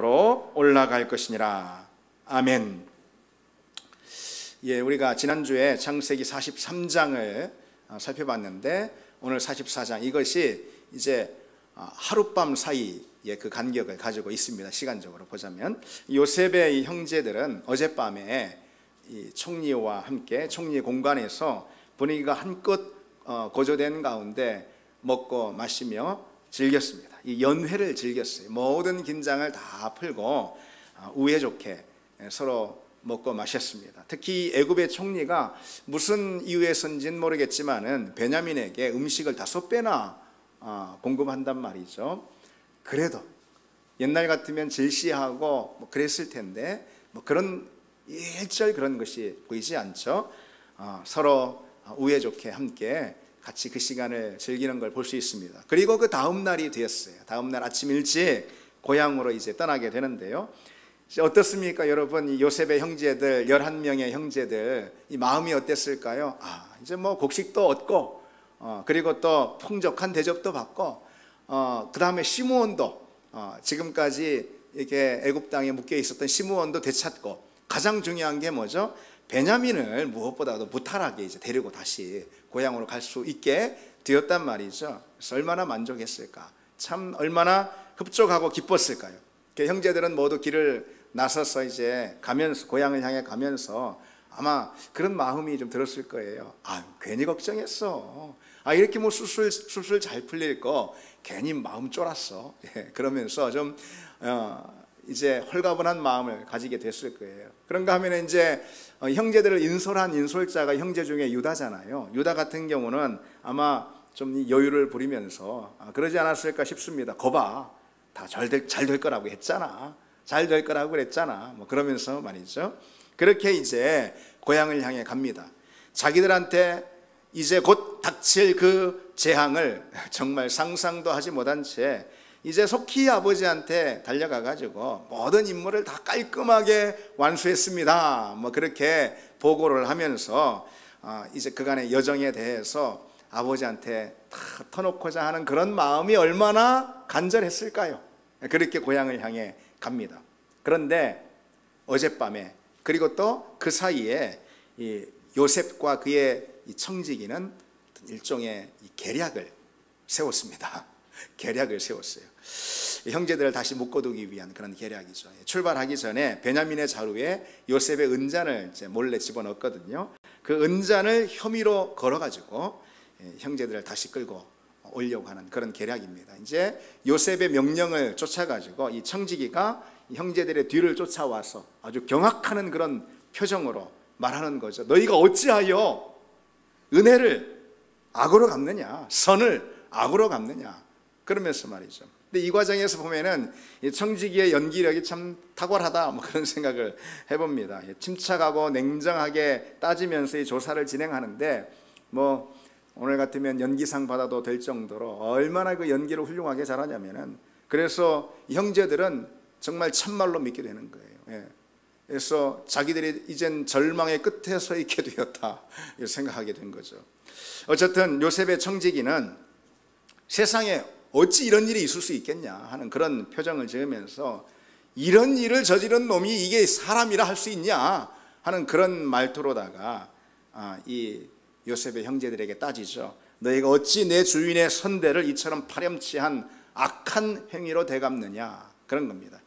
올라갈 것이니라. 아멘. 예, 우리가 지난주에 창세기 43장을 살펴봤는데 오늘 44장, 이것이 이제 하룻밤 사이의 그 간격을 가지고 있습니다. 시간적으로 보자면 요셉의 이 형제들은 어젯밤에 이 총리와 함께 총리 공간에서 분위기가 한껏 고조된 가운데 먹고 마시며 즐겼습니다. 이 연회를 즐겼어요. 모든 긴장을 다 풀고 우애 좋게 서로 먹고 마셨습니다. 특히 애굽의 총리가 무슨 이유에서인지는 모르겠지만은 베냐민에게 음식을 5배나 공급한단 말이죠. 그래도 옛날 같으면 질시하고 뭐 그랬을 텐데 뭐 그런 일절 그런 것이 보이지 않죠. 서로 우애 좋게 함께 같이 그 시간을 즐기는 걸 볼 수 있습니다. 그리고 그 다음 날이 되었어요. 다음 날 아침 일찍 고향으로 이제 떠나게 되는데요. 어떻습니까, 여러분? 이 요셉의 형제들, 11명의 형제들, 이 마음이 어땠을까요? 이제 뭐 곡식도 얻고, 그리고 또 풍족한 대접도 받고, 그 다음에 시므온도, 지금까지 이렇게 애굽 땅에 묶여 있었던 시므온도 되찾고, 가장 중요한 게 뭐죠? 베냐민을 무엇보다도 무탈하게 이제 데리고 다시 고향으로 갈 수 있게 되었단 말이죠. 그래서 얼마나 만족했을까? 참 얼마나 흡족하고 기뻤을까요? 형제들은 모두 길을 나서서 이제 가면서 고향을 향해 가면서 아마 그런 마음이 좀 들었을 거예요. 괜히 걱정했어. 이렇게 뭐 술술 잘 풀릴 거 괜히 마음 쫄았어. 그러면서 좀 이제 홀가분한 마음을 가지게 됐을 거예요. 그런가 하면 이제 형제들을 인솔한 인솔자가 형제 중에 유다잖아요. 유다 같은 경우는 아마 좀 여유를 부리면서 그러지 않았을까 싶습니다. 거봐, 다 잘 될 거라고 했잖아. 잘 될 거라고 그랬잖아. 뭐 그러면서 말이죠. 그렇게 이제 고향을 향해 갑니다. 자기들한테 이제 곧 닥칠 그 재앙을 정말 상상도 하지 못한 채 이제 속히 아버지한테 달려가 가지고 모든 임무를 다 깔끔하게 완수했습니다. 뭐 그렇게 보고를 하면서 이제 그간의 여정에 대해서 아버지한테 다 터놓고자 하는 그런 마음이 얼마나 간절했을까요? 그렇게 고향을 향해 갑니다. 그런데 어젯밤에, 그리고 또 그 사이에 이 요셉과 그의 이 청지기는 일종의 계략을 세웠습니다. 계략을 세웠어요. 형제들을 다시 묶어두기 위한 그런 계략이죠. 출발하기 전에 베냐민의 자루에 요셉의 은잔을 이제 몰래 집어넣었거든요. 그 은잔을 혐의로 걸어가지고 형제들을 다시 끌고 오려고 하는 그런 계략입니다. 이제 요셉의 명령을 쫓아가지고 이 청지기가 형제들의 뒤를 쫓아와서 아주 경악하는 그런 표정으로 말하는 거죠. 너희가 어찌하여 은혜를 악으로 갚느냐, 선을 악으로 갚느냐, 그러면서 말이죠. 근데 이 과정에서 보면은 이 청지기의 연기력이 참 탁월하다, 뭐 그런 생각을 해봅니다. 침착하고 냉정하게 따지면서 이 조사를 진행하는데 뭐 오늘 같으면 연기상 받아도 될 정도로 얼마나 그 연기를 훌륭하게 잘하냐면은, 그래서 형제들은 정말 참말로 믿게 되는 거예요. 그래서 자기들이 이젠 절망의 끝에 서 있게 되었다 생각하게 된 거죠. 어쨌든 요셉의 청지기는 세상에 어찌 이런 일이 있을 수 있겠냐 하는 그런 표정을 지으면서 이런 일을 저지른 놈이 이게 사람이라 할 수 있냐 하는 그런 말투로다가 이 요셉의 형제들에게 따지죠. 너희가 어찌 내 주인의 선대를 이처럼 파렴치한 악한 행위로 되갚느냐, 그런 겁니다.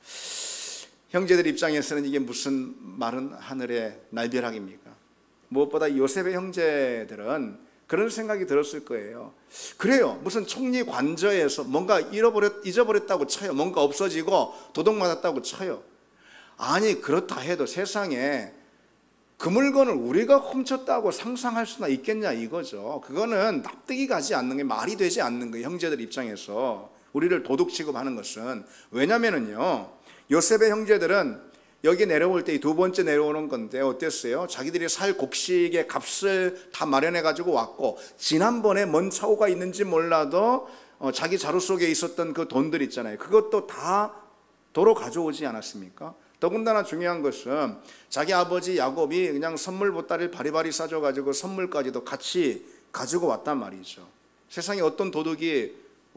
형제들 입장에서는 이게 무슨 마른 하늘의 날벼락입니까? 무엇보다 요셉의 형제들은 그런 생각이 들었을 거예요. 그래요, 무슨 총리 관저에서 뭔가 잊어버렸다고 쳐요. 뭔가 없어지고 도둑맞았다고 쳐요. 아니 그렇다 해도 세상에 그 물건을 우리가 훔쳤다고 상상할 수나 있겠냐 이거죠. 그거는 납득이 가지 않는 게, 말이 되지 않는 거예요. 형제들 입장에서 우리를 도둑 취급하는 것은. 왜냐면은요, 요셉의 형제들은 여기 내려올 때 두 번째 내려오는 건데 어땠어요? 자기들이 살 곡식의 값을 다 마련해 가지고 왔고, 지난번에 뭔 착오가 있는지 몰라도 자기 자루 속에 있었던 그 돈들 있잖아요. 그것도 다 도로 가져오지 않았습니까? 더군다나 중요한 것은 자기 아버지 야곱이 그냥 선물 보따리를 바리바리 싸줘가지고 선물까지도 같이 가지고 왔단 말이죠. 세상에 어떤 도둑이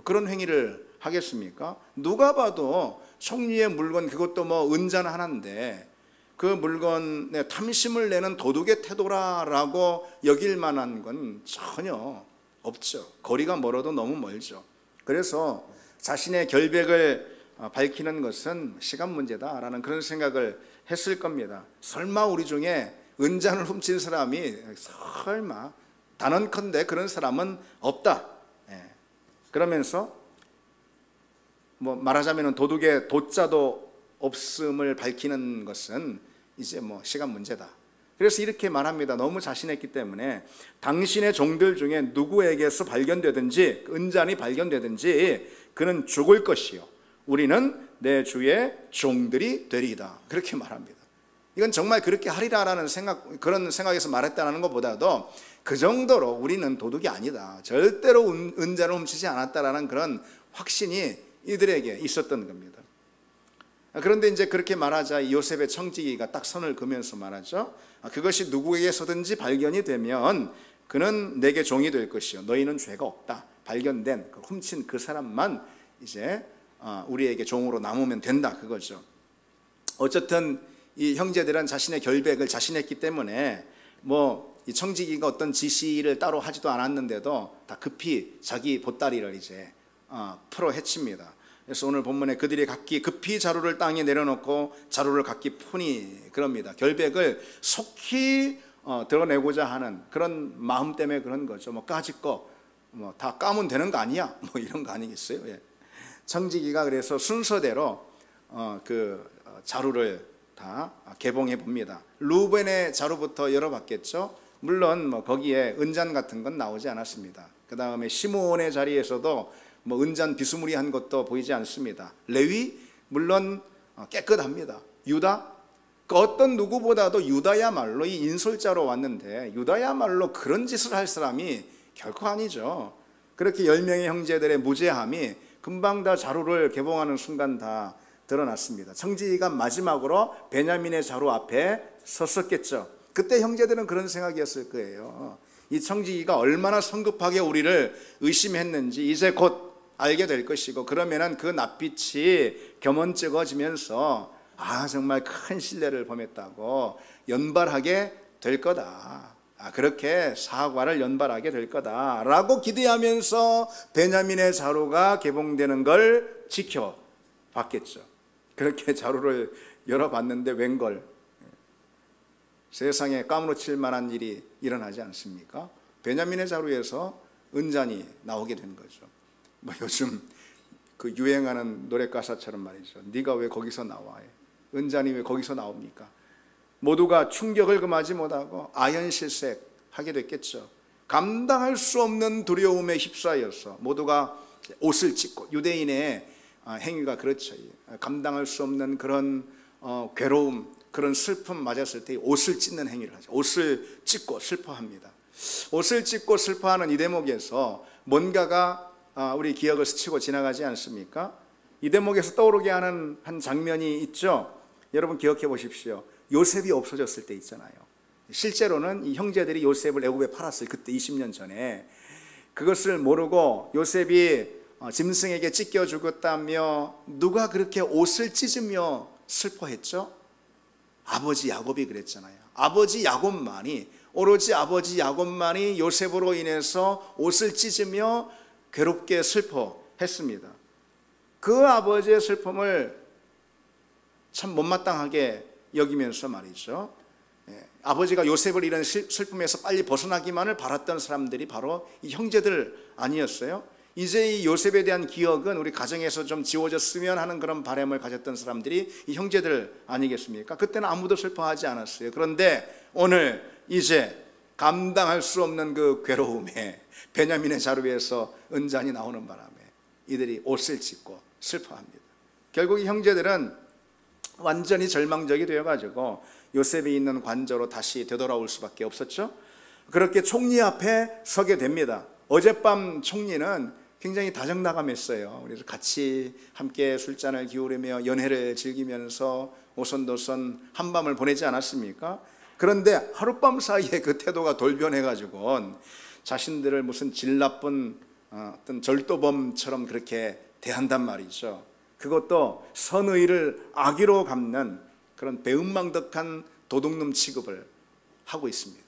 그런 행위를 하겠습니까? 누가 봐도 총리의 물건, 그것도 뭐 은잔 하나인데 그 물건에 탐심을 내는 도둑의 태도라고 여길 만한 건 전혀 없죠. 거리가 멀어도 너무 멀죠. 그래서 자신의 결백을 밝히는 것은 시간 문제다라는 그런 생각을 했을 겁니다. 설마 우리 중에 은잔을 훔친 사람이 설마 단언컨대 그런 사람은 없다. 그러면서 뭐 말하자면 도둑의 도자도 없음을 밝히는 것은 이제 뭐 시간 문제다. 그래서 이렇게 말합니다. 너무 자신했기 때문에 당신의 종들 중에 누구에게서 발견되든지 은잔이 발견되든지 그는 죽을 것이요 우리는 내 주의 종들이 되리이다. 그렇게 말합니다. 이건 정말 그렇게 하리라라는 생각, 그런 생각에서 말했다는 것보다도 그 정도로 우리는 도둑이 아니다, 절대로 은잔을 훔치지 않았다라는 그런 확신이 이들에게 있었던 겁니다. 그런데 이제 그렇게 말하자 요셉의 청지기가 딱 선을 그으면서 말하죠. 그것이 누구에게서든지 발견이 되면 그는 내게 종이 될 것이요 너희는 죄가 없다. 발견된 훔친 그 사람만 이제 우리에게 종으로 남으면 된다, 그거죠. 어쨌든 이 형제들은 자신의 결백을 자신했기 때문에 뭐 이 청지기가 어떤 지시를 따로 하지도 않았는데도 다 급히 자기 보따리를 이제 풀어 헤칩니다. 그래서 오늘 본문에 그들이 각기 급히 자루를 땅에 내려놓고 자루를 각기 푸니 그럽니다. 결백을 속히 드러내고자 하는 그런 마음 때문에 그런 거죠. 뭐 까짓 거 뭐 다 까면 되는 거 아니야? 뭐 이런 거 아니겠어요? 예. 청지기가 그래서 순서대로 그 자루를 다 개봉해 봅니다. 루벤의 자루부터 열어봤겠죠. 물론 뭐 거기에 은잔 같은 건 나오지 않았습니다. 그 다음에 시므온의 자리에서도 뭐 은잔 비스무리한 것도 보이지 않습니다. 레위 물론 깨끗합니다. 유다 그 어떤 누구보다도 유다야말로 이 인솔자로 왔는데 유다야말로 그런 짓을 할 사람이 결코 아니죠. 그렇게 10명의 형제들의 무죄함이 금방 다 자루를 개봉하는 순간 다 드러났습니다. 청지기가 마지막으로 베냐민의 자루 앞에 섰었겠죠. 그때 형제들은 그런 생각이었을 거예요. 이 청지기가 얼마나 성급하게 우리를 의심했는지 이제 곧 알게 될 것이고, 그러면은 그 낯빛이 겸언쩍어지면서 정말 큰 신뢰를 범했다고 연발하게 될 거다. 그렇게 사과를 연발하게 될 거다라고 기대하면서 베냐민의 자루가 개봉되는 걸 지켜봤겠죠. 그렇게 자루를 열어봤는데 웬걸 세상에 까무러칠 만한 일이 일어나지 않습니까? 베냐민의 자루에서 은잔이 나오게 된 거죠. 뭐 요즘 그 유행하는 노래 가사처럼 말이죠. 네가 왜 거기서 나와? 은잔이 왜 거기서 나옵니까? 모두가 충격을 금하지 못하고 아연실색하게 됐겠죠. 감당할 수 없는 두려움에 휩싸여서 모두가 옷을 찢고, 유대인의 행위가 그렇죠. 감당할 수 없는 그런 괴로움, 그런 슬픔 맞았을 때 옷을 찢는 행위를 하죠. 옷을 찢고 슬퍼합니다. 옷을 찢고 슬퍼하는 이 대목에서 뭔가가 우리 기억을 스치고 지나가지 않습니까? 이 대목에서 떠오르게 하는 한 장면이 있죠. 여러분 기억해 보십시오. 요셉이 없어졌을 때 있잖아요. 실제로는 이 형제들이 요셉을 애굽에 팔았어요. 그때 20년 전에. 그것을 모르고 요셉이 짐승에게 찢겨 죽었다며 누가 그렇게 옷을 찢으며 슬퍼했죠? 아버지 야곱이 그랬잖아요. 아버지 야곱만이, 오로지 아버지 야곱만이 요셉으로 인해서 옷을 찢으며 괴롭게 슬퍼했습니다. 그 아버지의 슬픔을 참 못마땅하게 여기면서 말이죠, 아버지가 요셉을 잃은 슬픔에서 빨리 벗어나기만을 바랐던 사람들이 바로 이 형제들 아니었어요? 이제 이 요셉에 대한 기억은 우리 가정에서 좀 지워졌으면 하는 그런 바람을 가졌던 사람들이 이 형제들 아니겠습니까? 그때는 아무도 슬퍼하지 않았어요. 그런데 오늘 이제 감당할 수 없는 그 괴로움에 베냐민의 자루에서 은잔이 나오는 바람에 이들이 옷을 찢고 슬퍼합니다. 결국 이 형제들은 완전히 절망적이 되어가지고 요셉이 있는 관저로 다시 되돌아올 수밖에 없었죠. 그렇게 총리 앞에 서게 됩니다. 어젯밤 총리는 굉장히 다정다감했어요. 그래서 같이 함께 술잔을 기울이며 연회를 즐기면서 오손도손 한밤을 보내지 않았습니까? 그런데 하룻밤 사이에 그 태도가 돌변해가지고 자신들을 무슨 질 나쁜 어떤 절도범처럼 그렇게 대한단 말이죠. 그것도 선의를 악의로 갚는 그런 배은망덕한 도둑놈 취급을 하고 있습니다.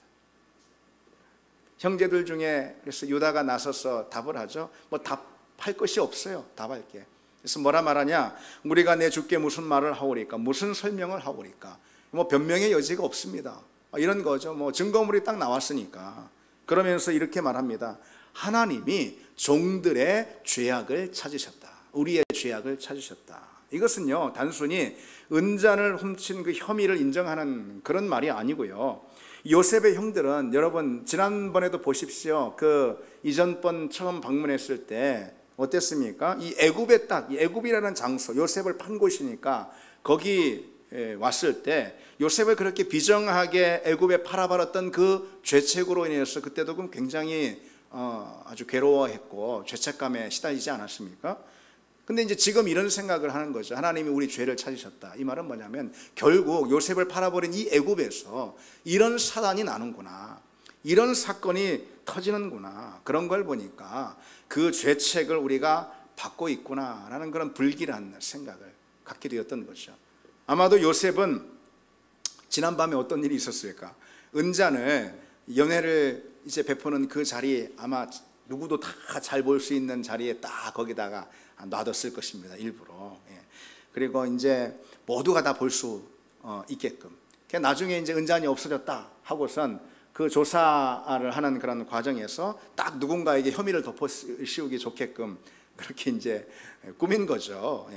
형제들 중에 그래서 유다가 나서서 답을 하죠. 뭐 답할 것이 없어요. 답할 게. 그래서 뭐라 말하냐? 우리가 내 주께 무슨 말을 하오리까? 무슨 설명을 하오리까? 뭐 변명의 여지가 없습니다. 이런 거죠. 뭐 증거물이 딱 나왔으니까. 그러면서 이렇게 말합니다. 하나님이 종들의 죄악을 찾으셨다. 우리의 죄악을 찾으셨다. 이것은요, 단순히 은잔을 훔친 그 혐의를 인정하는 그런 말이 아니고요. 요셉의 형들은 여러분 지난번에도 보십시오. 그 이전번 처음 방문했을 때 어땠습니까? 이 애굽에 딱, 이 애굽이라는 장소, 요셉을 판 곳이니까 거기 왔을 때 요셉을 그렇게 비정하게 애굽에 팔아버렸던 그 죄책으로 인해서 그때도 굉장히 아주 괴로워했고 죄책감에 시달리지 않았습니까? 근데 이제 지금 이런 생각을 하는 거죠. 하나님이 우리 죄를 찾으셨다. 이 말은 뭐냐면 결국 요셉을 팔아버린 이 애굽에서 이런 사단이 나는구나, 이런 사건이 터지는구나, 그런 걸 보니까 그 죄책을 우리가 받고 있구나라는 그런 불길한 생각을 갖게 되었던 거죠. 아마도 요셉은 지난밤에 어떤 일이 있었을까? 은잔을, 연회를 이제 베푸는 그 자리, 아마 누구도 다 잘 볼 수 있는 자리에 딱 거기다가 놔뒀을 것입니다. 일부러. 그리고 이제 모두가 다 볼 수 있게끔. 나중에 이제 은잔이 없어졌다 하고선 그 조사를 하는 그런 과정에서 딱 누군가에게 혐의를 덮어 씌우기 좋게끔 그렇게 이제 꾸민 거죠.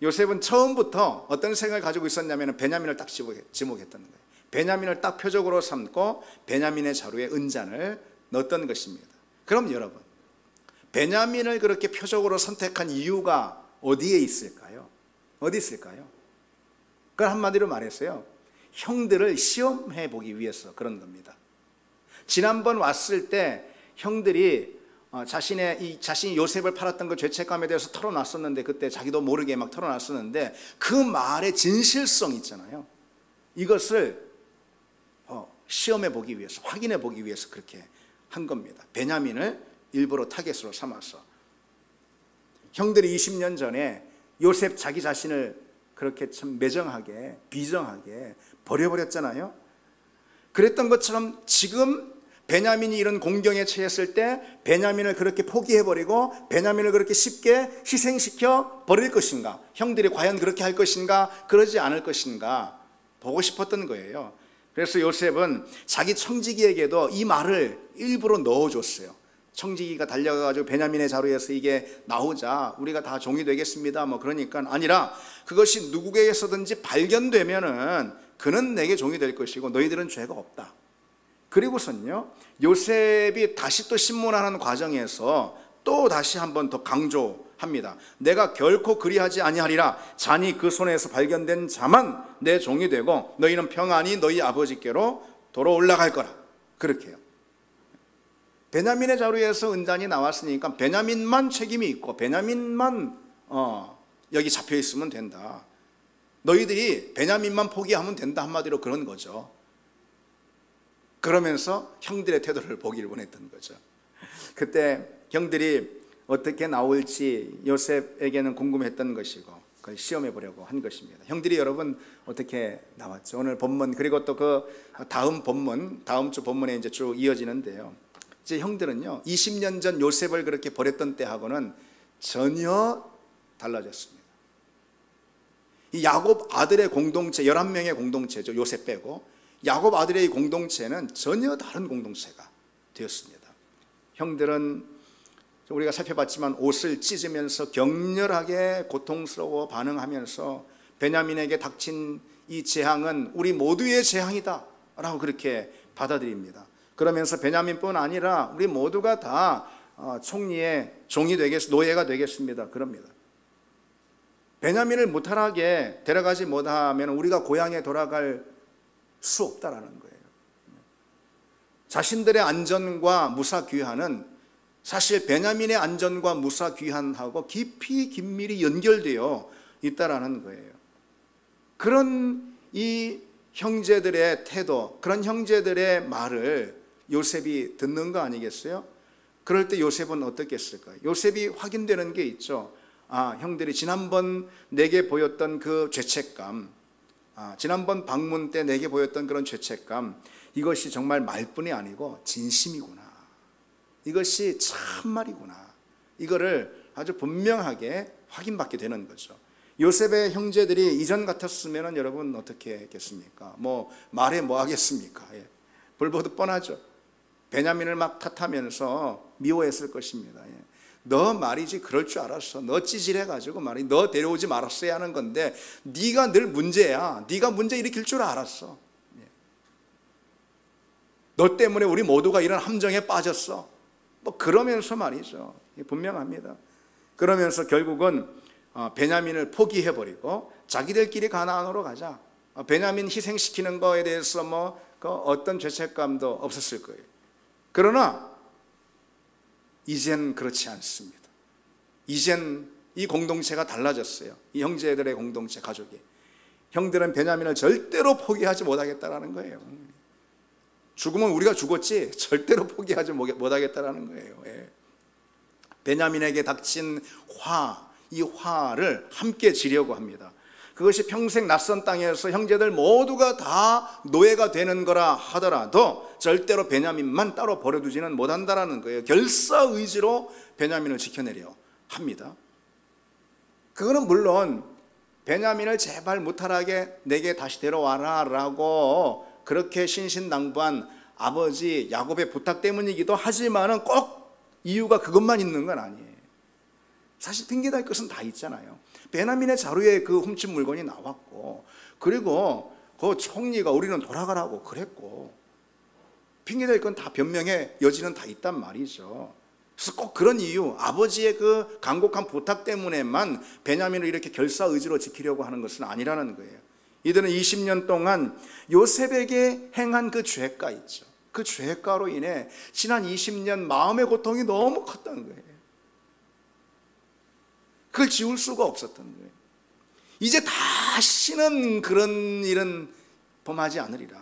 요셉은 처음부터 어떤 생각을 가지고 있었냐면 베냐민을 딱 지목했던 거예요. 베냐민을 딱 표적으로 삼고 베냐민의 자루에 은잔을 넣었던 것입니다. 그럼 여러분, 베냐민을 그렇게 표적으로 선택한 이유가 어디에 있을까요? 어디 있을까요? 그걸 한마디로 말했어요. 형들을 시험해 보기 위해서 그런 겁니다. 지난번 왔을 때 형들이 자신이 요셉을 팔았던 그 죄책감에 대해서 털어놨었는데, 그때 자기도 모르게 막 털어놨었는데 그 말의 진실성 있잖아요. 이것을 시험해 보기 위해서, 확인해 보기 위해서 그렇게 한 겁니다. 베냐민을 일부러 타겟으로 삼아서. 형들이 20년 전에 요셉 자기 자신을 그렇게 참 매정하게, 비정하게 버려버렸잖아요. 그랬던 것처럼 지금 베냐민이 이런 공경에 처했을 때 베냐민을 그렇게 포기해버리고 베냐민을 그렇게 쉽게 희생시켜 버릴 것인가, 형들이 과연 그렇게 할 것인가, 그러지 않을 것인가 보고 싶었던 거예요. 그래서 요셉은 자기 청지기에게도 이 말을 일부러 넣어줬어요. 청지기가 달려가가지고 베냐민의 자루에서 이게 나오자 우리가 다 종이 되겠습니다, 뭐 그러니까 아니라 그것이 누구에게서든지 발견되면은 그는 내게 종이 될 것이고 너희들은 죄가 없다. 그리고선요, 요셉이 다시 또 신문하는 과정에서 또 다시 한번 더 강조합니다. 내가 결코 그리하지 아니하리라. 잔이 그 손에서 발견된 자만 내 종이 되고 너희는 평안히 너희 아버지께로 도로 올라갈 거라. 그렇게 해요. 베냐민의 자루에서 은잔이 나왔으니까 베냐민만 책임이 있고 베냐민만 여기 잡혀 있으면 된다. 너희들이 베냐민만 포기하면 된다, 한마디로 그런 거죠. 그러면서 형들의 태도를 보기를 원했던 거죠. 그때 형들이 어떻게 나올지 요셉에게는 궁금했던 것이고 그걸 시험해 보려고 한 것입니다. 형들이 여러분 어떻게 나왔죠? 오늘 본문, 그리고 또 그 다음 본문, 다음 주 본문에 이제 쭉 이어지는데요. 이제 형들은요, 20년 전 요셉을 그렇게 버렸던 때하고는 전혀 달라졌습니다. 이 야곱 아들의 공동체, 11명의 공동체죠. 요셉 빼고 야곱 아들의 공동체는 전혀 다른 공동체가 되었습니다. 형들은 우리가 살펴봤지만 옷을 찢으면서 격렬하게 고통스러워 반응하면서 베냐민에게 닥친 이 재앙은 우리 모두의 재앙이다 라고 그렇게 받아들입니다. 그러면서 베냐민뿐 아니라 우리 모두가 다 총리의 종이 노예가 되겠습니다, 그럽니다. 베냐민을 무탈하게 데려가지 못하면 우리가 고향에 돌아갈 수 없다라는 거예요. 자신들의 안전과 무사귀환은 사실 베냐민의 안전과 무사귀환하고 깊이 긴밀히 연결되어 있다라는 거예요. 그런 이 형제들의 태도, 그런 형제들의 말을 요셉이 듣는 거 아니겠어요? 그럴 때 요셉은 어떻게 했을까요? 요셉이 확인되는 게 있죠. 형들이 지난번 내게 보였던 그 죄책감, 지난번 방문 때 내게 보였던 그런 죄책감, 이것이 정말 말뿐이 아니고 진심이구나, 이것이 참말이구나, 이거를 아주 분명하게 확인받게 되는 거죠. 요셉의 형제들이 이전 같았으면 여러분 어떻게 했겠습니까? 말해 뭐 하겠습니까? 불보듯 뻔하죠. 베냐민을 막 탓하면서 미워했을 것입니다. 너 말이지 그럴 줄 알았어. 너 찌질해가지고 말이 너 데려오지 말았어야 하는 건데 네가 늘 문제야. 네가 문제 일으킬 줄 알았어. 너 때문에 우리 모두가 이런 함정에 빠졌어. 그러면서 말이죠. 분명합니다. 그러면서 결국은 베냐민을 포기해버리고 자기들끼리 가나안으로 가자. 베냐민 희생시키는 거에 대해서 어떤 죄책감도 없었을 거예요. 그러나 이젠 그렇지 않습니다. 이젠 이 공동체가 달라졌어요. 이 형제들의 공동체, 가족이. 형들은 베냐민을 절대로 포기하지 못하겠다라는 거예요. 죽으면 우리가 죽었지 절대로 포기하지 못하겠다라는 거예요. 베냐민에게 닥친 이 화를 함께 지려고 합니다. 그것이 평생 낯선 땅에서 형제들 모두가 다 노예가 되는 거라 하더라도 절대로 베냐민만 따로 버려두지는 못한다라는 거예요. 결사의지로 베냐민을 지켜내려 합니다. 그거는 물론 베냐민을 제발 무탈하게 내게 다시 데려와라 라고 그렇게 신신당부한 아버지 야곱의 부탁 때문이기도 하지만은 꼭 이유가 그것만 있는 건 아니에요. 사실 핑계댈 것은 다 있잖아요. 베냐민의 자루에 그 훔친 물건이 나왔고, 그리고 그 총리가 우리는 돌아가라고 그랬고, 핑계댈 건 다 변명의 여지는 다 있단 말이죠. 그래서 꼭 그런 이유, 아버지의 그 간곡한 부탁 때문에만 베냐민을 이렇게 결사의지로 지키려고 하는 것은 아니라는 거예요. 이들은 20년 동안 요셉에게 행한 그 죄가 있죠. 그 죄가로 인해 지난 20년 마음의 고통이 너무 컸다는 거예요. 그걸 지울 수가 없었던 거예요. 이제 다시는 그런 일은 범하지 않으리라,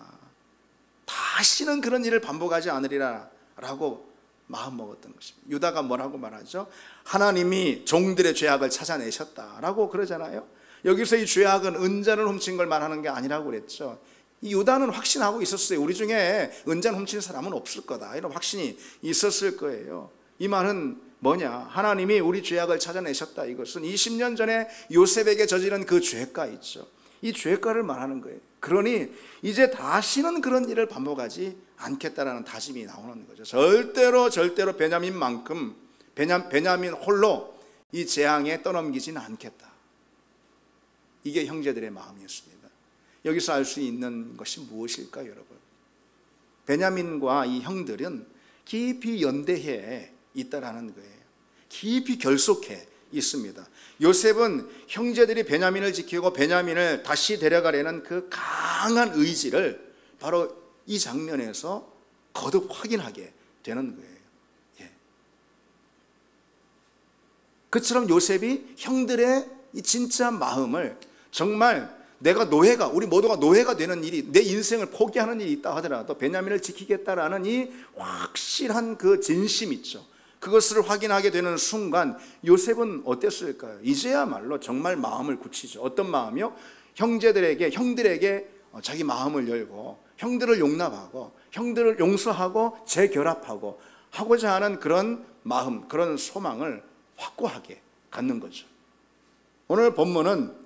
다시는 그런 일을 반복하지 않으리라 라고 마음먹었던 것입니다. 유다가 뭐라고 말하죠? 하나님이 종들의 죄악을 찾아내셨다라고 그러잖아요. 여기서 이 죄악은 은잔을 훔친 걸 말하는 게 아니라고 그랬죠. 이 유다는 확신하고 있었어요. 우리 중에 은잔 훔치는 사람은 없을 거다, 이런 확신이 있었을 거예요. 이 말은 뭐냐? 하나님이 우리 죄악을 찾아내셨다. 이것은 20년 전에 요셉에게 저지른 그 죄가 있죠. 이 죄가를 말하는 거예요. 그러니 이제 다시는 그런 일을 반복하지 않겠다라는 다짐이 나오는 거죠. 절대로 베냐민만큼 베냐민 홀로 이 재앙에 떠넘기지는 않겠다. 이게 형제들의 마음이었습니다. 여기서 알 수 있는 것이 무엇일까요, 여러분? 베냐민과 이 형들은 깊이 연대해 있다라는 거예요. 깊이 결속해 있습니다. 요셉은 형제들이 베냐민을 지키고 베냐민을 다시 데려가려는 그 강한 의지를 바로 이 장면에서 거듭 확인하게 되는 거예요. 그처럼 요셉이 형들의 이 진짜 마음을, 정말 내가 노예가, 우리 모두가 노예가 되는 일이, 내 인생을 포기하는 일이 있다 하더라도 베냐민을 지키겠다라는 이 확실한 그 진심 있죠. 그것을 확인하게 되는 순간 요셉은 어땠을까요? 이제야말로 정말 마음을 굳히죠. 어떤 마음이요? 형들에게 자기 마음을 열고 형들을 용납하고 형들을 용서하고 재결합하고 하고자 하는 그런 마음, 그런 소망을 확고하게 갖는 거죠. 오늘 본문은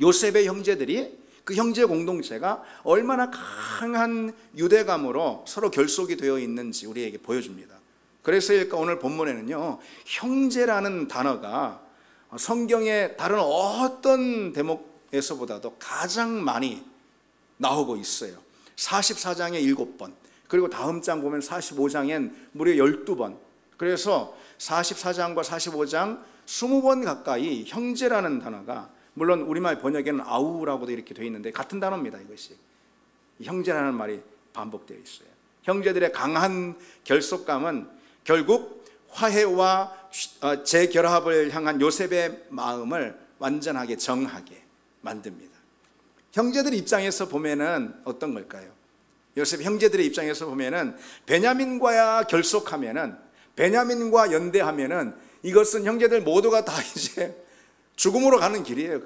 요셉의 형제들이, 그 형제 공동체가 얼마나 강한 유대감으로 서로 결속이 되어 있는지 우리에게 보여줍니다. 그래서일까 오늘 본문에는요, 형제라는 단어가 성경의 다른 어떤 대목에서보다도 가장 많이 나오고 있어요. 44장에 7번, 그리고 다음 장 보면 45장엔 무려 12번. 그래서 44장과 45장 20번 가까이 형제라는 단어가, 물론 우리말 번역에는 아우라고도 이렇게 되어 있는데 같은 단어입니다. 이것이 형제라는 말이 반복되어 있어요. 형제들의 강한 결속감은 결국 화해와 재결합을 향한 요셉의 마음을 완전하게 정하게 만듭니다. 형제들 입장에서 보면은 어떤 걸까요? 요셉 형제들의 입장에서 보면은 베냐민과야 결속하면은 베냐민과 연대하면은 이것은 형제들 모두가 다 이제 죽음으로 가는 길이에요.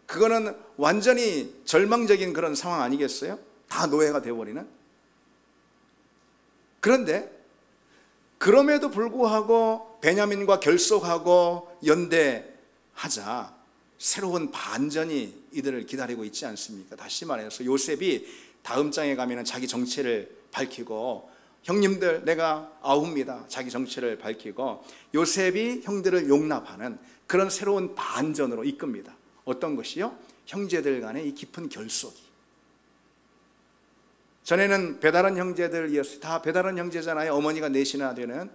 그거는 완전히 절망적인 그런 상황 아니겠어요? 다 노예가 되어버리는. 그런데 그럼에도 불구하고 베냐민과 결속하고 연대하자 새로운 반전이 이들을 기다리고 있지 않습니까? 다시 말해서 요셉이 다음 장에 가면 자기 정체를 밝히고, 형님들 내가 아우입니다, 자기 정체를 밝히고 요셉이 형들을 용납하는 그런 새로운 반전으로 이끕니다. 어떤 것이요? 형제들 간의 이 깊은 결속이. 전에는 배다른 형제들이었어요. 다 배다른 형제잖아요. 어머니가 넷이나 되는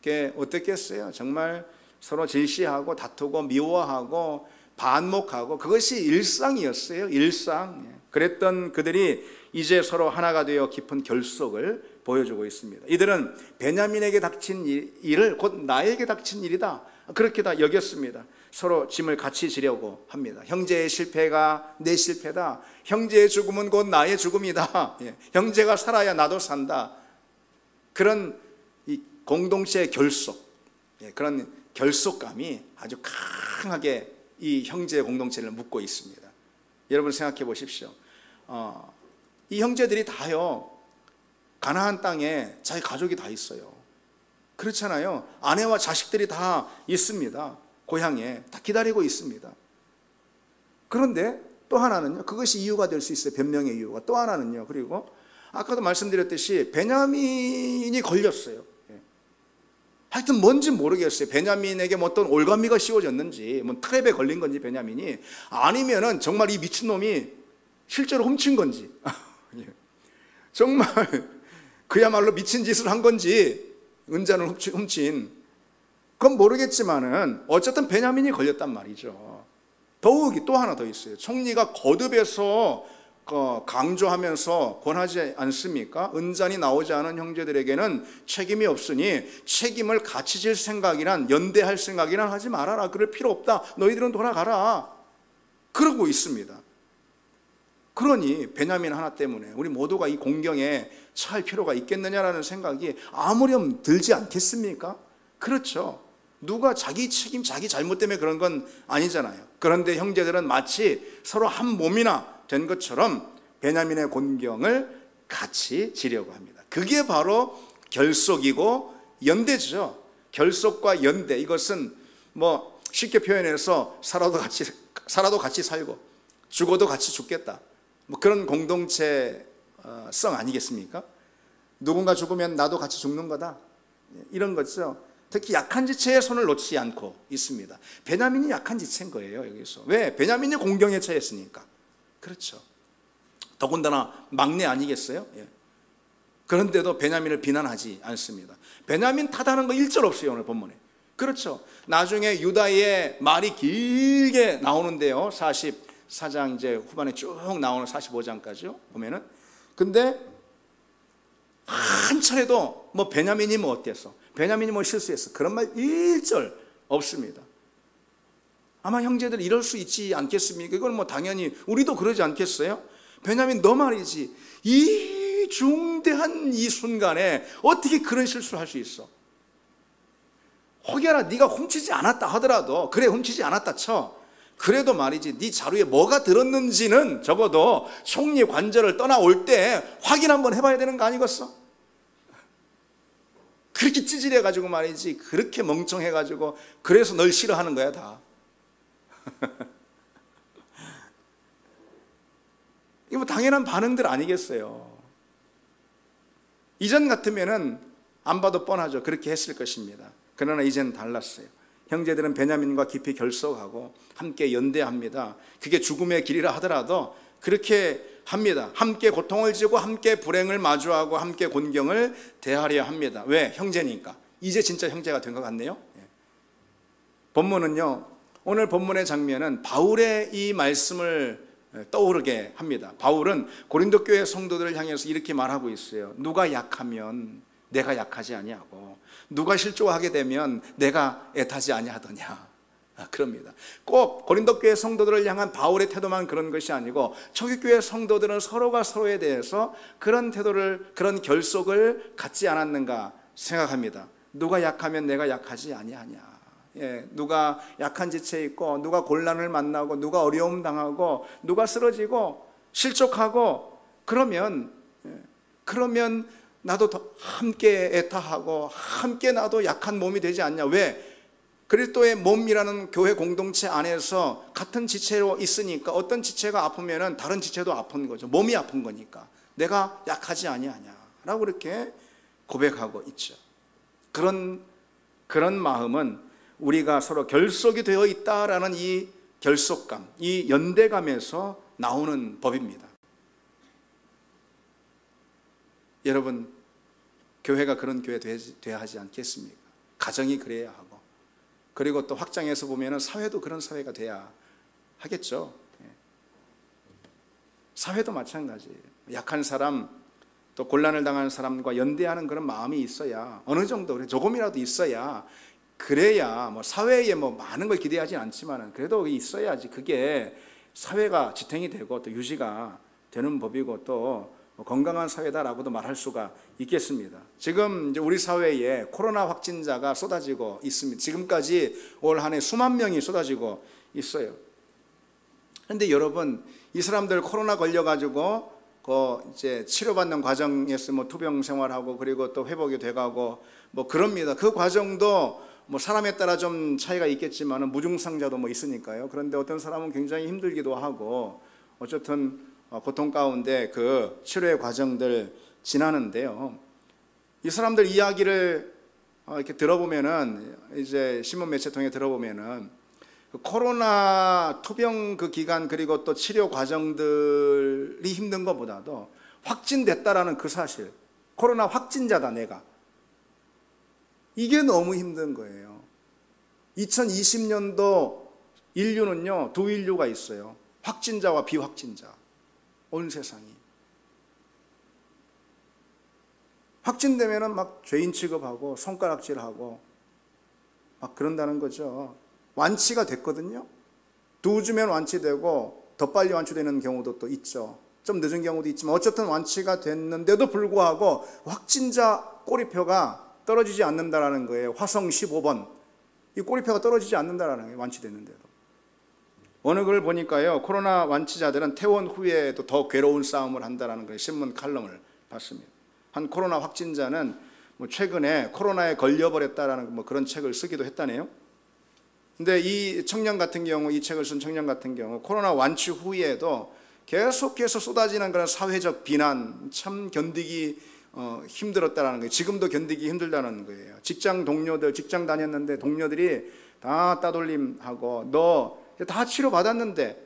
게 어떻겠어요? 정말 서로 질시하고 다투고 미워하고 반목하고 그것이 일상이었어요. 일상. 그랬던 그들이 이제 서로 하나가 되어 깊은 결속을 보여주고 있습니다. 이들은 베냐민에게 닥친 일을 곧 나에게 닥친 일이다, 그렇게 다 여겼습니다. 서로 짐을 같이 지려고 합니다. 형제의 실패가 내 실패다, 형제의 죽음은 곧 나의 죽음이다, 형제가 살아야 나도 산다. 그런 이 공동체의 결속, 그런 결속감이 아주 강하게 이 형제의 공동체를 묶고 있습니다. 여러분 생각해 보십시오. 이 형제들이 다요, 가나안 땅에 자기 가족이 다 있어요. 그렇잖아요. 아내와 자식들이 다 있습니다. 고향에 다 기다리고 있습니다. 그런데 또 하나는요, 그것이 이유가 될 수 있어요. 변명의 이유가. 또 하나는요, 그리고 아까도 말씀드렸듯이 베냐민이 걸렸어요. 하여튼 뭔지 모르겠어요. 베냐민에게 뭐 어떤 올가미가 씌워졌는지, 뭐 트랩에 걸린 건지 베냐민이, 아니면은 정말 이 미친놈이 실제로 훔친 건지 정말 그야말로 미친 짓을 한 건지, 은잔을 훔친, 그건 모르겠지만은 어쨌든 베냐민이 걸렸단 말이죠. 더욱이 또 하나 더 있어요. 총리가 거듭해서 강조하면서 권하지 않습니까? 은잔이 나오지 않은 형제들에게는 책임이 없으니 책임을 같이 질 생각이란, 연대할 생각이란 하지 말아라. 그럴 필요 없다. 너희들은 돌아가라. 그러고 있습니다. 그러니 베냐민 하나 때문에 우리 모두가 이 공경에 처할 필요가 있겠느냐라는 생각이 아무렴 들지 않겠습니까? 그렇죠. 누가 자기 책임, 자기 잘못 때문에 그런 건 아니잖아요. 그런데 형제들은 마치 서로 한 몸이나 된 것처럼 베냐민의 곤경을 같이 지려고 합니다. 그게 바로 결속이고 연대죠. 결속과 연대, 이것은 뭐 쉽게 표현해서 살아도 같이 살고 죽어도 같이 죽겠다, 뭐 그런 공동체성 아니겠습니까? 누군가 죽으면 나도 같이 죽는 거다, 이런 거죠. 특히 약한 지체에 손을 놓지 않고 있습니다. 베냐민이 약한 지체인 거예요, 여기서. 왜? 베냐민이 공경에 처했으니까. 그렇죠. 더군다나 막내 아니겠어요? 그런데도 베냐민을 비난하지 않습니다. 베냐민 탓하는 거 1절 없어요, 오늘 본문에. 그렇죠. 나중에 유다의 말이 길게 나오는데요, 44장 이제 후반에 쭉 나오는 45장까지요 보면은. 근데 한 차례도 뭐 베냐민이 뭐 어땠어, 베냐민이 뭐 실수했어, 그런 말 1절 없습니다. 아마 형제들 이럴 수 있지 않겠습니까? 이건 뭐 당연히 우리도 그러지 않겠어요? 베냐민 너 말이지, 이 중대한 이 순간에 어떻게 그런 실수를 할 수 있어? 혹여나 네가 훔치지 않았다 하더라도, 그래 훔치지 않았다 쳐, 그래도 말이지 네 자루에 뭐가 들었는지는 적어도 총리 관저를 떠나올 때 확인 한번 해봐야 되는 거 아니겠어? 그렇게 찌질해가지고 말이지, 그렇게 멍청해가지고 그래서 널 싫어하는 거야 다. 이거 뭐 당연한 반응들 아니겠어요? 이전 같으면은 안 봐도 뻔하죠. 그렇게 했을 것입니다. 그러나 이제는 달랐어요. 형제들은 베냐민과 깊이 결속하고 함께 연대합니다. 그게 죽음의 길이라 하더라도 그렇게 합니다. 함께 고통을 지고 함께 불행을 마주하고 함께 곤경을 대하려 합니다. 왜? 형제니까. 이제 진짜 형제가 된 것 같네요. 본문은요, 오늘 본문의 장면은 바울의 이 말씀을 떠오르게 합니다. 바울은 고린도 교회 성도들을 향해서 이렇게 말하고 있어요. 누가 약하면 내가 약하지 아니하고, 누가 실족하게 되면 내가 애타지 아니하더냐, 그럽니다. 꼭 고린도 교회 성도들을 향한 바울의 태도만 그런 것이 아니고 초기 교회 성도들은 서로가 서로에 대해서 그런 태도를, 그런 결속을 갖지 않았는가 생각합니다. 누가 약하면 내가 약하지 아니하냐. 누가 약한 지체에 있고, 누가 곤란을 만나고, 누가 어려움 당하고, 누가 쓰러지고 실족하고, 그러면 나도 함께 애타하고 함께 나도 약한 몸이 되지 않냐. 왜? 그리스도의 몸이라는 교회 공동체 안에서 같은 지체로 있으니까 어떤 지체가 아프면은 다른 지체도 아픈 거죠. 몸이 아픈 거니까 내가 약하지 아니하냐라고 그렇게 고백하고 있죠. 그런 마음은 우리가 서로 결속이 되어 있다라는 이 결속감, 이 연대감에서 나오는 법입니다. 여러분, 교회가 그런 교회 되어야 하지 않겠습니까? 가정이 그래야 하고, 그리고 또 확장해서 보면 사회도 그런 사회가 돼야 하겠죠. 사회도 마찬가지예요. 약한 사람, 또 곤란을 당하는 사람과 연대하는 그런 마음이 있어야, 어느 정도 조금이라도 있어야, 그래야 뭐 사회에 뭐 많은 걸 기대하진 않지만 그래도 있어야지 그게 사회가 지탱이 되고 또 유지가 되는 법이고 또 건강한 사회다라고도 말할 수가 있겠습니다. 지금 이제 우리 사회에 코로나 확진자가 쏟아지고 있습니다. 지금까지 올 한 해 수만 명이 쏟아지고 있어요. 그런데 여러분, 이 사람들 코로나 걸려가지고 이제 치료받는 과정에서 뭐 투병 생활하고 그리고 또 회복이 돼가고 뭐 그럽니다. 그 과정도 뭐 사람에 따라 좀 차이가 있겠지만 무증상자도 뭐 있으니까요. 그런데 어떤 사람은 굉장히 힘들기도 하고 어쨌든 고통 가운데 그 치료의 과정들 지나는데요. 이 사람들 이야기를 이렇게 들어보면은, 이제 신문 매체 통해 들어보면은 그 코로나 투병 그 기간 그리고 또 치료 과정들이 힘든 것보다도 확진됐다라는 그 사실, 코로나 확진자다 내가, 이게 너무 힘든 거예요. 2020년도 인류는요, 두 인류가 있어요. 확진자와 비확진자. 온 세상이 확진되면은 막 죄인 취급하고 손가락질하고 막 그런다는 거죠. 완치가 됐거든요. 두 주면 완치되고 더 빨리 완치되는 경우도 또 있죠. 좀 늦은 경우도 있지만 어쨌든 완치가 됐는데도 불구하고 확진자 꼬리표가 떨어지지 않는다라는 거예요. 화성 15번 이 꼬리표가 떨어지지 않는다라는 거예요. 완치됐는데도. 어느 걸 보니까요, 코로나 완치자들은 퇴원 후에도 더 괴로운 싸움을 한다는 걸 신문 칼럼을 봤습니다. 한 코로나 확진자는 뭐 최근에 코로나에 걸려버렸다라는 뭐 그런 책을 쓰기도 했다네요. 근데 이 청년 같은 경우, 이 책을 쓴 청년 같은 경우 코로나 완치 후에도 계속해서 쏟아지는 그런 사회적 비난, 참 견디기 힘들었다라는 거예요. 지금도 견디기 힘들다는 거예요. 직장 동료들, 직장 다녔는데 동료들이 다 따돌림하고 너 다 치료받았는데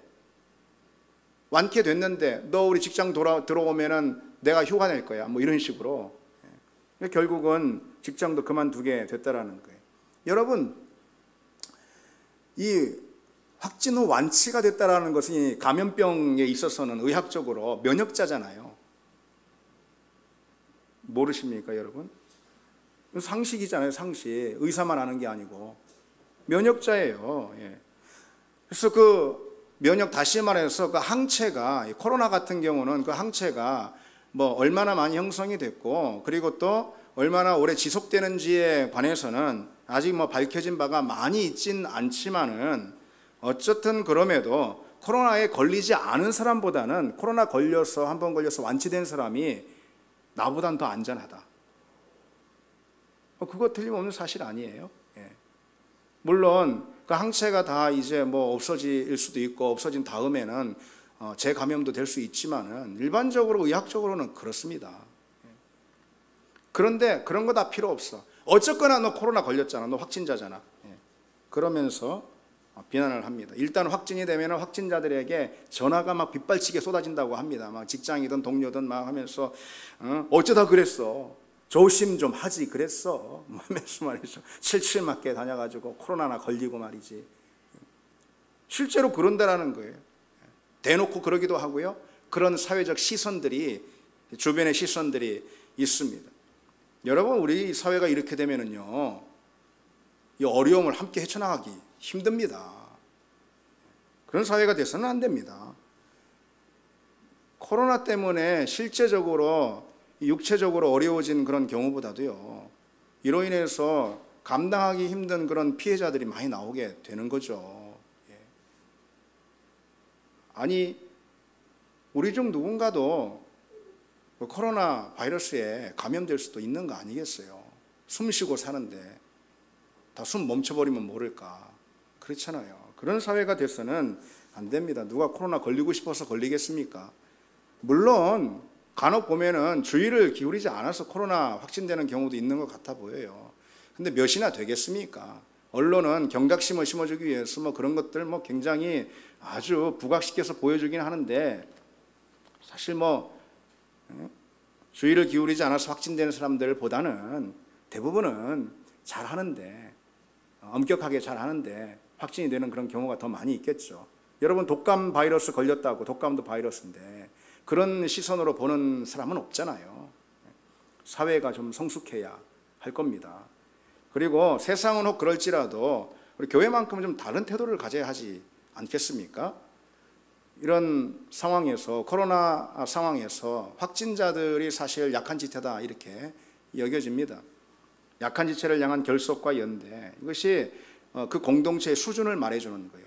완쾌됐는데 너 우리 직장 들어오면은 내가 휴가 낼 거야, 뭐 이런 식으로. 결국은 직장도 그만두게 됐다라는 거예요. 여러분, 이 확진 후 완치가 됐다라는 것이 감염병에 있어서는 의학적으로 면역자잖아요. 모르십니까, 여러분? 상식이잖아요, 상식. 의사만 아는 게 아니고 면역자예요. 그래서 그 면역, 다시 말해서 그 항체가, 코로나 같은 경우는 그 항체가 뭐 얼마나 많이 형성이 됐고 그리고 또 얼마나 오래 지속되는지에 관해서는 아직 뭐 밝혀진 바가 많이 있진 않지만은 어쨌든 그럼에도 코로나에 걸리지 않은 사람보다는 코로나 걸려서 한번 걸려서 완치된 사람이 나보단 더 안전하다. 그거 틀림없는 사실 아니에요. 물론 그 항체가 다 이제 뭐 없어질 수도 있고 없어진 다음에는 재감염도 될 수 있지만은 일반적으로 의학적으로는 그렇습니다. 그런데 그런 거 다 필요 없어. 어쨌거나 너 코로나 걸렸잖아. 너 확진자잖아. 그러면서 비난을 합니다. 일단 확진이 되면 확진자들에게 전화가 막 빗발치게 쏟아진다고 합니다. 막 직장이든 동료든 막 하면서 어쩌다 그랬어. 조심 좀 하지 그랬어. 하면서 말이죠. 칠칠 맞게 다녀가지고 코로나나 걸리고 말이지. 실제로 그런다라는 거예요. 대놓고 그러기도 하고요. 그런 사회적 시선들이, 주변의 시선들이 있습니다. 여러분, 우리 사회가 이렇게 되면은요, 이 어려움을 함께 헤쳐나가기 힘듭니다. 그런 사회가 돼서는 안 됩니다. 코로나 때문에 실제적으로 육체적으로 어려워진 그런 경우보다도요, 이로 인해서 감당하기 힘든 그런 피해자들이 많이 나오게 되는 거죠. 아니, 우리 중 누군가도 코로나 바이러스에 감염될 수도 있는 거 아니겠어요? 숨 쉬고 사는데 다 숨 멈춰버리면 모를까? 그렇잖아요. 그런 사회가 돼서는 안 됩니다. 누가 코로나 걸리고 싶어서 걸리겠습니까? 물론 간혹 보면은 주의를 기울이지 않아서 코로나 확진되는 경우도 있는 것 같아 보여요. 근데 몇이나 되겠습니까? 언론은 경각심을 심어주기 위해서 뭐 그런 것들 뭐 굉장히 아주 부각시켜서 보여주긴 하는데, 사실 뭐 주의를 기울이지 않아서 확진되는 사람들보다는 대부분은 잘하는데, 엄격하게 잘하는데 확진이 되는 그런 경우가 더 많이 있겠죠. 여러분, 독감 바이러스 걸렸다고, 독감도 바이러스인데 그런 시선으로 보는 사람은 없잖아요. 사회가 좀 성숙해야 할 겁니다. 그리고 세상은 혹 그럴지라도 우리 교회만큼은 좀 다른 태도를 가져야 하지 않겠습니까? 이런 상황에서, 코로나 상황에서 확진자들이 사실 약한 지체다 이렇게 여겨집니다. 약한 지체를 향한 결속과 연대, 이것이 그 공동체의 수준을 말해주는 거예요.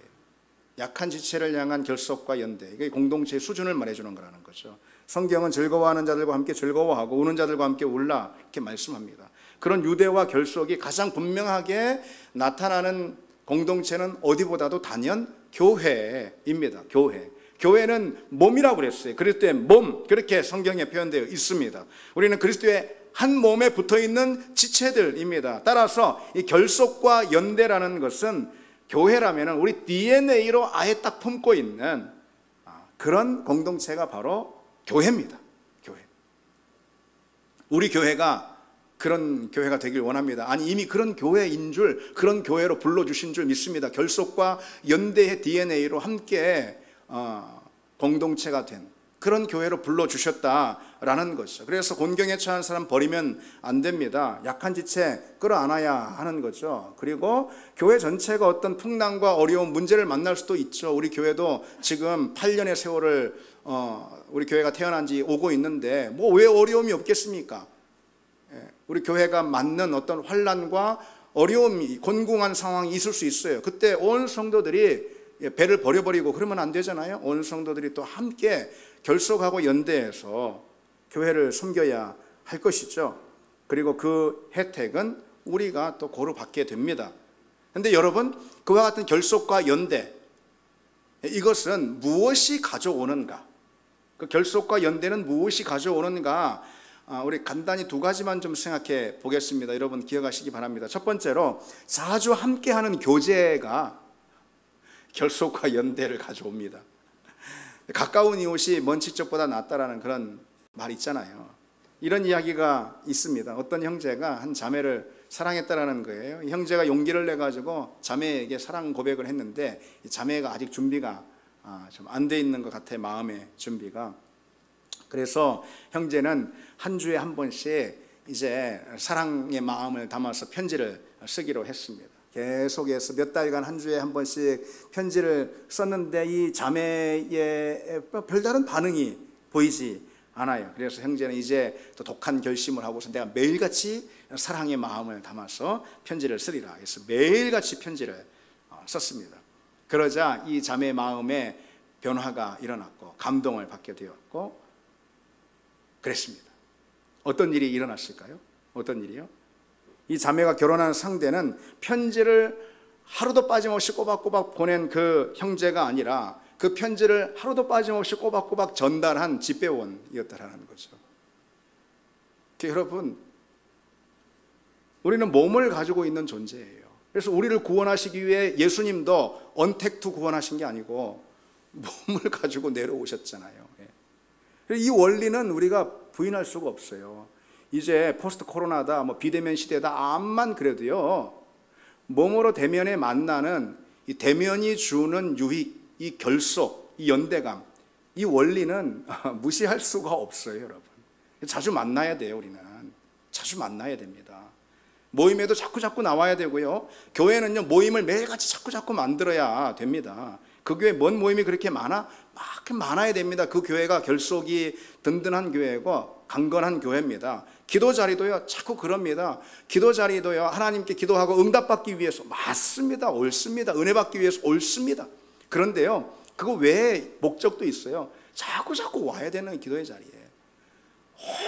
약한 지체를 향한 결속과 연대, 이게 공동체의 수준을 말해주는 거라는 거죠. 성경은 즐거워하는 자들과 함께 즐거워하고 우는 자들과 함께 울라 이렇게 말씀합니다. 그런 유대와 결속이 가장 분명하게 나타나는 공동체는 어디보다도 단연 교회입니다. 교회는 몸이라고 그랬어요. 그리스도의 몸, 그렇게 성경에 표현되어 있습니다. 우리는 그리스도의 한 몸에 붙어있는 지체들입니다. 따라서 이 결속과 연대라는 것은 교회라면 우리 DNA로 아예 딱 품고 있는 그런 공동체가 바로 교회입니다. 교회. 우리 교회가 그런 교회가 되길 원합니다. 아니, 이미 그런 교회인 줄, 그런 교회로 불러주신 줄 믿습니다. 결속과 연대의 DNA로 함께 공동체가 된 그런 교회로 불러주셨다라는 것이죠. 그래서 곤경에 처한 사람 버리면 안 됩니다. 약한 지체 끌어안아야 하는 거죠. 그리고 교회 전체가 어떤 풍랑과 어려운 문제를 만날 수도 있죠. 우리 교회도 지금 8년의 세월을 우리 교회가 태어난 지 오고 있는데 뭐 왜 어려움이 없겠습니까? 우리 교회가 맞는 어떤 환난과 어려움이, 곤궁한 상황이 있을 수 있어요. 그때 온 성도들이 배를 버려버리고 그러면 안 되잖아요. 온 성도들이 또 함께 결속하고 연대해서 교회를 섬겨야 할 것이죠. 그리고 그 혜택은 우리가 또 고루 받게 됩니다. 그런데 여러분, 그와 같은 결속과 연대, 이것은 무엇이 가져오는가? 그 결속과 연대는 무엇이 가져오는가? 우리 간단히 두 가지만 좀 생각해 보겠습니다. 여러분 기억하시기 바랍니다. 첫 번째로, 자주 함께하는 교제가 결속과 연대를 가져옵니다. 가까운 이웃이 먼 친척보다 낫다라는 그런 말 있잖아요. 이런 이야기가 있습니다. 어떤 형제가 한 자매를 사랑했다라는 거예요. 형제가 용기를 내가지고 자매에게 사랑 고백을 했는데 이 자매가 아직 준비가 좀 안 돼 있는 것 같아요. 마음의 준비가. 그래서 형제는 한 주에 한 번씩 이제 사랑의 마음을 담아서 편지를 쓰기로 했습니다. 계속해서 몇 달간 한 주에 한 번씩 편지를 썼는데 이 자매의 별다른 반응이 보이지 않아요. 그래서 형제는 이제 또 독한 결심을 하고서 내가 매일같이 사랑의 마음을 담아서 편지를 쓰리라 해서 매일같이 편지를 썼습니다. 그러자 이 자매의 마음에 변화가 일어났고 감동을 받게 되었고 그랬습니다. 어떤 일이 일어났을까요? 어떤 일이요? 이 자매가 결혼한 상대는 편지를 하루도 빠짐없이 꼬박꼬박 보낸 그 형제가 아니라 그 편지를 하루도 빠짐없이 꼬박꼬박 전달한 집배원이었다라는 거죠. 여러분, 우리는 몸을 가지고 있는 존재예요. 그래서 우리를 구원하시기 위해 예수님도 언택트 구원하신 게 아니고 몸을 가지고 내려오셨잖아요. 이 원리는 우리가 부인할 수가 없어요. 이제 포스트 코로나다, 뭐 비대면 시대다, 암만 그래도요, 몸으로 대면에 만나는 이 대면이 주는 유익, 이 결속, 이 연대감, 이 원리는 무시할 수가 없어요, 여러분. 자주 만나야 돼요, 우리는. 자주 만나야 됩니다. 모임에도 자꾸 나와야 되고요. 교회는요, 모임을 매일같이 자꾸 만들어야 됩니다. 그 교회 뭔 모임이 그렇게 많아? 막 많아야 됩니다. 그 교회가 결속이 든든한 교회고 강건한 교회입니다. 기도 자리도요, 자꾸 그럽니다. 기도 자리도요, 하나님께 기도하고 응답받기 위해서 맞습니다. 옳습니다. 은혜 받기 위해서 옳습니다. 그런데요, 그거 외에 목적도 있어요. 자꾸 와야 되는 기도의 자리에.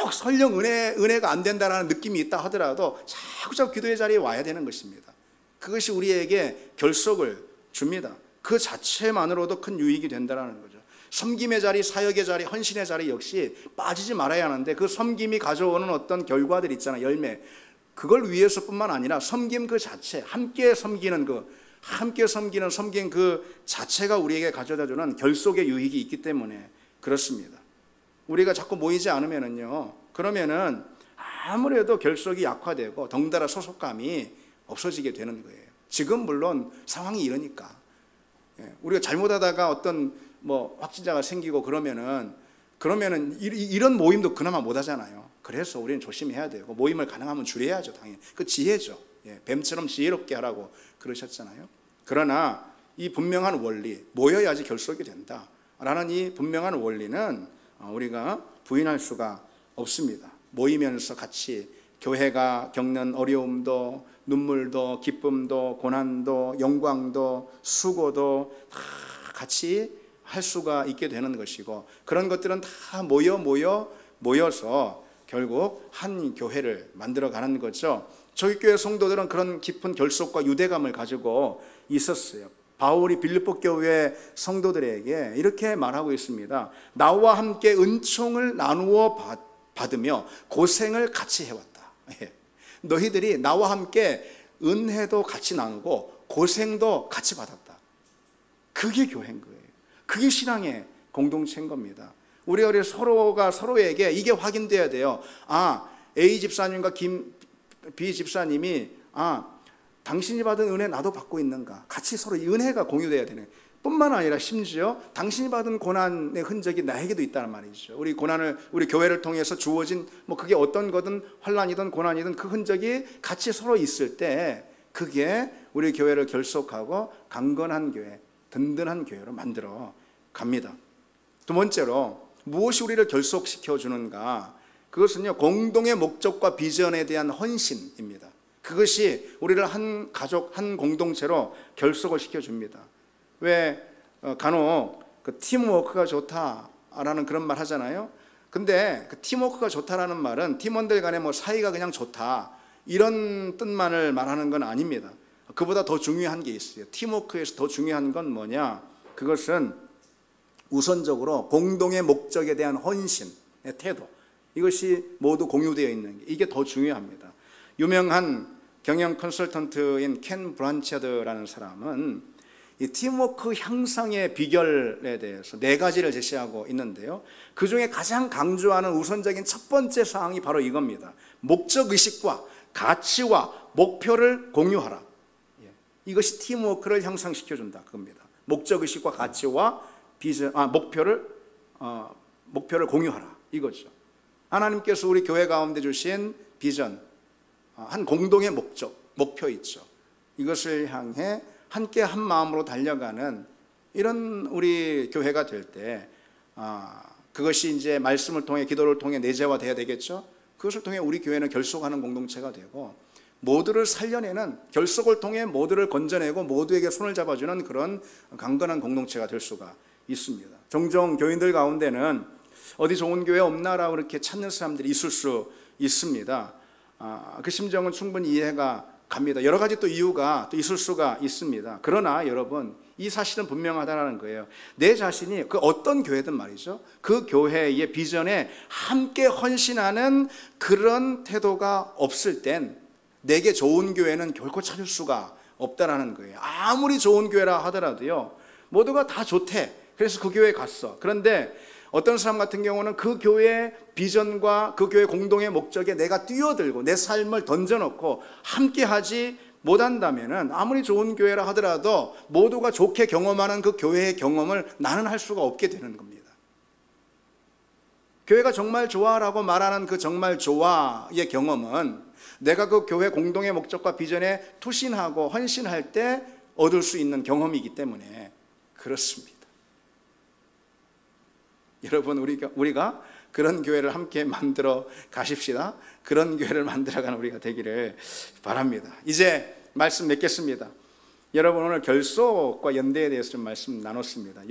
혹 설령 은혜가 안 된다라는 느낌이 있다 하더라도 자꾸 기도의 자리에 와야 되는 것입니다. 그것이 우리에게 결속을 줍니다. 그 자체만으로도 큰 유익이 된다는 거죠. 섬김의 자리, 사역의 자리, 헌신의 자리 역시 빠지지 말아야 하는데 그 섬김이 가져오는 어떤 결과들 있잖아요. 열매. 그걸 위해서뿐만 아니라 섬김 그 자체, 함께 섬기는 섬김 그 자체가 우리에게 가져다주는 결속의 유익이 있기 때문에 그렇습니다. 우리가 자꾸 모이지 않으면은요, 그러면은 아무래도 결속이 약화되고 덩달아 소속감이 없어지게 되는 거예요. 지금 물론 상황이 이러니까 우리가 잘못하다가 어떤 확진자가 생기고 그러면은 이런 모임도 그나마 못 하잖아요. 그래서 우리는 조심해야 되고 모임을 가능하면 줄여야죠. 당연히 그 지혜죠. 뱀처럼 지혜롭게 하라고 그러셨잖아요. 그러나 이 분명한 원리, 모여야지 결속이 된다라는 이 분명한 원리는 우리가 부인할 수가 없습니다. 모이면서 같이 교회가 겪는 어려움도, 눈물도, 기쁨도, 고난도, 영광도, 수고도 다 같이 할 수가 있게 되는 것이고, 그런 것들은 다 모여서 결국 한 교회를 만들어가는 거죠. 저희 교회 성도들은 그런 깊은 결속과 유대감을 가지고 있었어요. 바울이 빌립보 교회 성도들에게 이렇게 말하고 있습니다. 나와 함께 은총을 나누어 받으며 고생을 같이 해왔다. 너희들이 나와 함께 은혜도 같이 나누고 고생도 같이 받았다. 그게 교회인 거예요. 그게 신앙의 공동체인 겁니다. 우리가 서로가 서로에게 이게 확인돼야 돼요. A 집사님과 B 집사님이 당신이 받은 은혜 나도 받고 있는가? 같이 서로 은혜가 공유돼야 되는 뿐만 아니라 심지어 당신이 받은 고난의 흔적이 나에게도 있다는 말이죠. 우리 교회를 통해서 주어진 그게 어떤 거든 환난이든 고난이든 그 흔적이 같이 서로 있을 때 그게 우리 교회를 결속하고 강건한 교회, 든든한 교회로 만들어 갑니다. 두 번째로 무엇이 우리를 결속시켜 주는가? 그것은요, 공동의 목적과 비전에 대한 헌신입니다. 그것이 우리를 한 가족, 한 공동체로 결속을 시켜줍니다. 왜 간혹 그 팀워크가 좋다라는 그런 말 하잖아요. 근데 그 팀워크가 좋다라는 말은 팀원들 간에 사이가 그냥 좋다 이런 뜻만을 말하는 건 아닙니다. 그보다 더 중요한 게 있어요. 팀워크에서 더 중요한 건 뭐냐? 그것은 우선적으로 공동의 목적에 대한 헌신의 태도, 이것이 모두 공유되어 있는 게 이게 더 중요합니다. 유명한 경영 컨설턴트인 켄 브란차드라는 사람은 이 팀워크 향상의 비결에 대해서 4가지를 제시하고 있는데요. 그 중에 가장 강조하는 우선적인 첫 번째 사항이 바로 이겁니다. 목적의식과 가치와 목표를 공유하라. 이것이 팀워크를 향상시켜준다. 그겁니다. 목적의식과 가치와 목표를 공유하라. 이거죠. 하나님께서 우리 교회 가운데 주신 비전, 한 공동의 목표 있죠. 이것을 향해 함께 한 마음으로 달려가는 이런 우리 교회가 될 때 그것이 이제 말씀을 통해 기도를 통해 내재화돼야 되겠죠. 그것을 통해 우리 교회는 결속하는 공동체가 되고 모두를 살려내는, 결속을 통해 모두를 건져내고 모두에게 손을 잡아주는 그런 강건한 공동체가 될 수가 있습니다. 종종 교인들 가운데는 어디 좋은 교회 없나라고 이렇게 찾는 사람들이 있을 수 있습니다. 그 심정은 충분히 이해가 갑니다. 여러 가지 또 이유가 또 있을 수가 있습니다. 그러나 여러분, 이 사실은 분명하다는 거예요. 내 자신이 그 어떤 교회든 말이죠, 그 교회의 비전에 함께 헌신하는 그런 태도가 없을 땐 내게 좋은 교회는 결코 찾을 수가 없다라는 거예요. 아무리 좋은 교회라 하더라도요, 모두가 다 좋대. 그래서 그 교회에 갔어. 그런데 어떤 사람 같은 경우는 그 교회의 비전과 그 교회 공동의 목적에 내가 뛰어들고 내 삶을 던져놓고 함께하지 못한다면은 아무리 좋은 교회라 하더라도 모두가 좋게 경험하는 그 교회의 경험을 나는 할 수가 없게 되는 겁니다. 교회가 정말 좋아라고 말하는 그 정말 좋아의 경험은 내가 그 교회 공동의 목적과 비전에 투신하고 헌신할 때 얻을 수 있는 경험이기 때문에 그렇습니다. 여러분, 우리가 그런 교회를 함께 만들어 가십시다. 그런 교회를 만들어가는 우리가 되기를 바랍니다. 이제 말씀 맺겠습니다. 여러분, 오늘 결속과 연대에 대해서 좀 말씀 나눴습니다.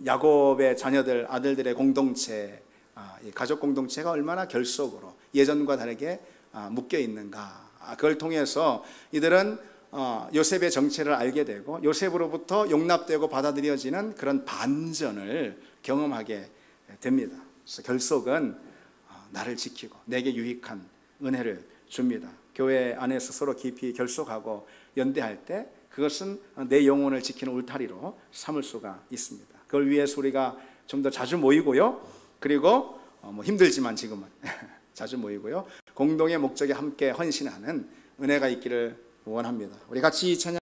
야곱의 자녀들, 아들들의 공동체, 이 가족 공동체가 얼마나 결속으로 예전과 다르게 묶여 있는가. 그걸 통해서 이들은 요셉의 정체를 알게 되고 요셉으로부터 용납되고 받아들여지는 그런 반전을 경험하게 됩니다. 그래서 결속은 나를 지키고 내게 유익한 은혜를 줍니다. 교회 안에서 서로 깊이 결속하고 연대할 때 그것은 내 영혼을 지키는 울타리로 삼을 수가 있습니다. 그걸 위해서 우리가 좀 더 자주 모이고요. 그리고 힘들지만 지금은 자주 모이고요. 공동의 목적에 함께 헌신하는 은혜가 있기를 원합니다. 우리 같이 찬양